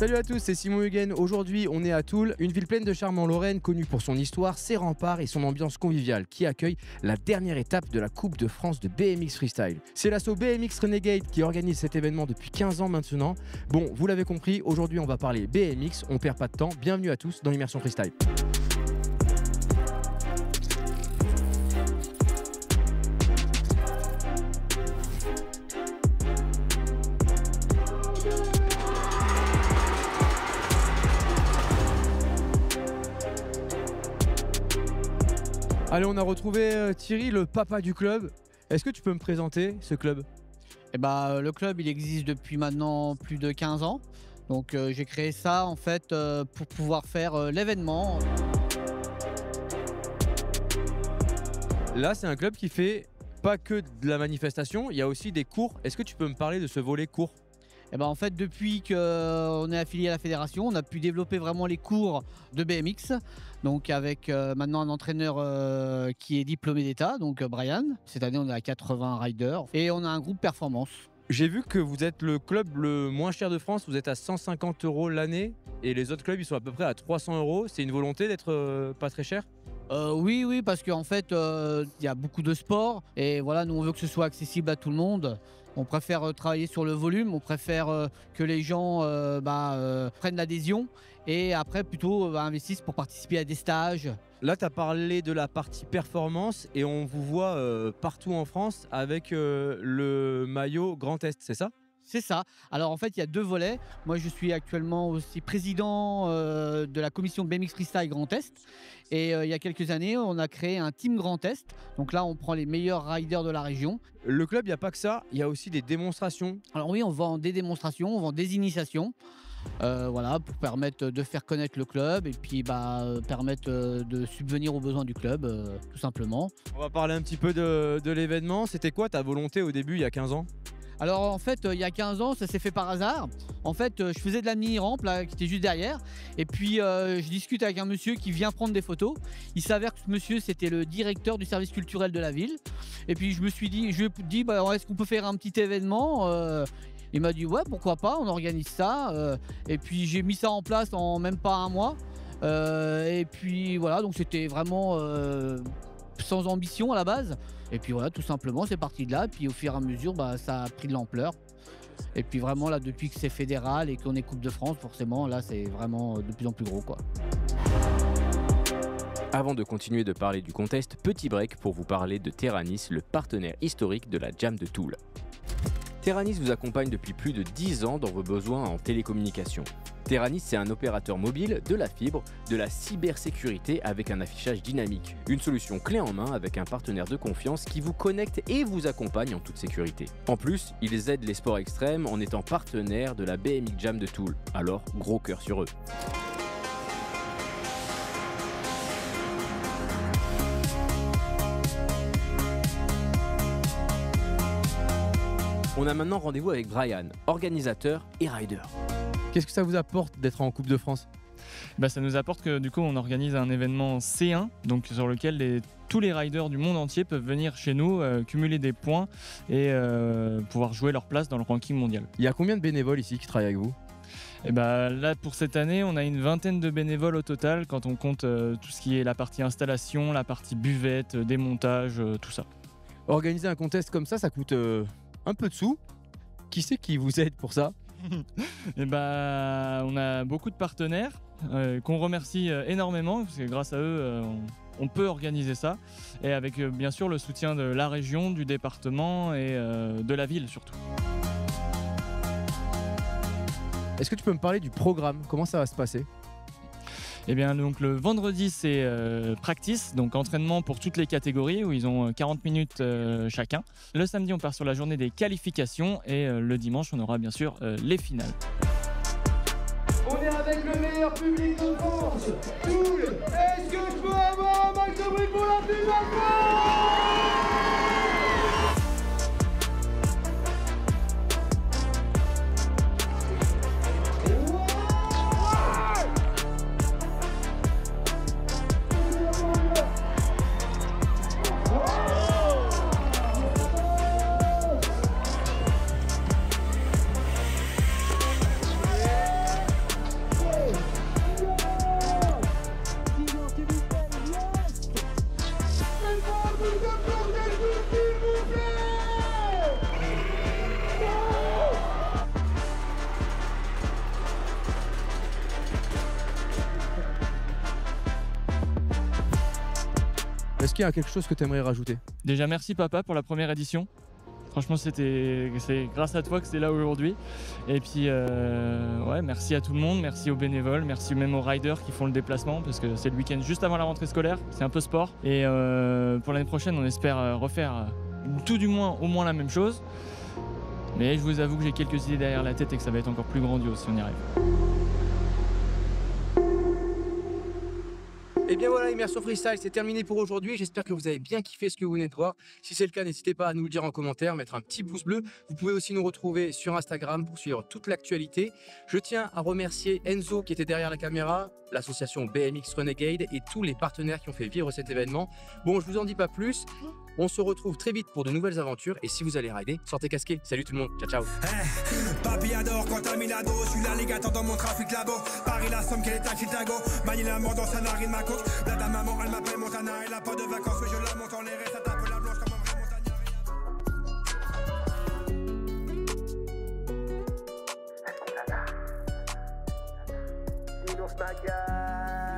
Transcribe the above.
Salut à tous, c'est Simon Huguen. Aujourd'hui, on est à Toul, une ville pleine de charme en Lorraine, connue pour son histoire, ses remparts et son ambiance conviviale, qui accueille la dernière étape de la Coupe de France de BMX Freestyle. C'est l'asso BMX Renegade qui organise cet événement depuis 15 ans maintenant. Bon, vous l'avez compris, aujourd'hui on va parler BMX, on perd pas de temps. Bienvenue à tous dans l'immersion freestyle. Allez, on a retrouvé Thierry, le papa du club. Est-ce que tu peux me présenter ce club ? Le club, il existe depuis maintenant plus de 15 ans. Donc j'ai créé ça en fait pour pouvoir faire l'événement. Là, c'est un club qui fait pas que de la manifestation, il y a aussi des cours. Est-ce que tu peux me parler de ce volet cours ? En fait, depuis qu'on est affilié à la fédération, on a pu développer vraiment les cours de BMX. Donc avec maintenant un entraîneur qui est diplômé d'État, donc Brian. Cette année, on est à 80 riders et on a un groupe performance. J'ai vu que vous êtes le club le moins cher de France, vous êtes à 150 € l'année et les autres clubs ils sont à peu près à 300 €. C'est une volonté d'être pas très cher ? Oui, parce qu'en fait, y a beaucoup de sports et voilà, nous on veut que ce soit accessible à tout le monde. On préfère travailler sur le volume, on préfère que les gens prennent l'adhésion et après plutôt investissent pour participer à des stages. Là, tu as parlé de la partie performance et on vous voit partout en France avec le maillot Grand Est, c'est ça ? C'est ça. Alors en fait, il y a deux volets. Moi, je suis actuellement aussi président de la commission BMX Freestyle Grand Est. Et il y a quelques années, on a créé un team Grand Est. Donc là, on prend les meilleurs riders de la région. Le club, il n'y a pas que ça, il y a aussi des démonstrations. Alors oui, on vend des démonstrations, on vend des initiations. Pour permettre de faire connaître le club et puis permettre de subvenir aux besoins du club, tout simplement. On va parler un petit peu de l'événement. C'était quoi ta volonté au début, il y a 15 ans ? Alors en fait, il y a 15 ans, ça s'est fait par hasard. En fait, je faisais de la mini-rampe là, qui était juste derrière. Et puis, je discute avec un monsieur qui vient prendre des photos. Il s'avère que ce monsieur, c'était le directeur du service culturel de la ville. Et puis, je lui ai dit, est-ce qu'on peut faire un petit événement ? Il m'a dit, ouais, pourquoi pas, on organise ça. Et puis, j'ai mis ça en place en même pas un mois. Et puis, voilà, donc c'était vraiment sans ambition à la base. Et puis voilà, tout simplement, c'est parti de là. Et puis au fur et à mesure, ça a pris de l'ampleur. Et puis vraiment, là, depuis que c'est fédéral et qu'on est Coupe de France, forcément, là, c'est vraiment de plus en plus gros, quoi. Avant de continuer de parler du contest, petit break pour vous parler de Terranis, le partenaire historique de la Jam de Toul. Terranis vous accompagne depuis plus de 10 ans dans vos besoins en télécommunication. Terranis, c'est un opérateur mobile, de la fibre, de la cybersécurité avec un affichage dynamique. Une solution clé en main avec un partenaire de confiance qui vous connecte et vous accompagne en toute sécurité. En plus, ils aident les sports extrêmes en étant partenaire de la BMX Jam de Toul. Alors, gros cœur sur eux. On a maintenant rendez-vous avec Brian, organisateur et rider. Qu'est-ce que ça vous apporte d'être en Coupe de France ? Ça nous apporte que du coup on organise un événement C1, donc sur lequel tous les riders du monde entier peuvent venir chez nous, cumuler des points et pouvoir jouer leur place dans le ranking mondial. Il y a combien de bénévoles ici qui travaillent avec vous ? Là pour cette année on a une vingtaine de bénévoles au total quand on compte tout ce qui est la partie installation, la partie buvette, démontage, tout ça. Organiser un contest comme ça coûte un peu de sous. Qui c'est qui vous aide pour ça ? On a beaucoup de partenaires qu'on remercie énormément parce que grâce à eux on peut organiser ça et avec bien sûr le soutien de la région, du département et de la ville surtout. Est-ce que tu peux me parler du programme ? Comment ça va se passer ? Donc le vendredi c'est practice, donc entraînement pour toutes les catégories où ils ont 40 minutes chacun. Le samedi on part sur la journée des qualifications et le dimanche on aura bien sûr les finales. On est avec le meilleur public de France. Toul, est-ce que je peux avoir un max de bruit pour la finale ? Est-ce qu'il y a quelque chose que tu aimerais rajouter? Déjà, merci papa pour la première édition. Franchement, c'est grâce à toi que c'est là aujourd'hui. Et puis, ouais, merci à tout le monde, merci aux bénévoles, merci même aux riders qui font le déplacement parce que c'est le week-end juste avant la rentrée scolaire, c'est un peu sport. Et pour l'année prochaine, on espère refaire tout du moins au moins la même chose. Mais je vous avoue que j'ai quelques idées derrière la tête et que ça va être encore plus grandiose si on y arrive. Et bien voilà, Immersion Freestyle, c'est terminé pour aujourd'hui. J'espère que vous avez bien kiffé ce que vous venez de voir. Si c'est le cas, n'hésitez pas à nous le dire en commentaire, mettre un petit pouce bleu. Vous pouvez aussi nous retrouver sur Instagram pour suivre toute l'actualité. Je tiens à remercier Enzo qui était derrière la caméra, l'association BMX Renegade et tous les partenaires qui ont fait vivre cet événement. Bon, je vous en dis pas plus. On se retrouve très vite pour de nouvelles aventures. Et si vous allez rider, sortez casqué. Salut tout le monde. Ciao, ciao. Papi adore quand t'as mis la dose. Je suis l'alligator dans mon trafic labo. Paris la somme qu'elle est à Chicago. Manie la mort dans sa narine ma coque. Là ta maman elle m'appelle Montana. Elle a pas de vacances mais je la monte en l'air et ça tape la blanche comme un vrai montagnard. Escalada. Dinos Naga.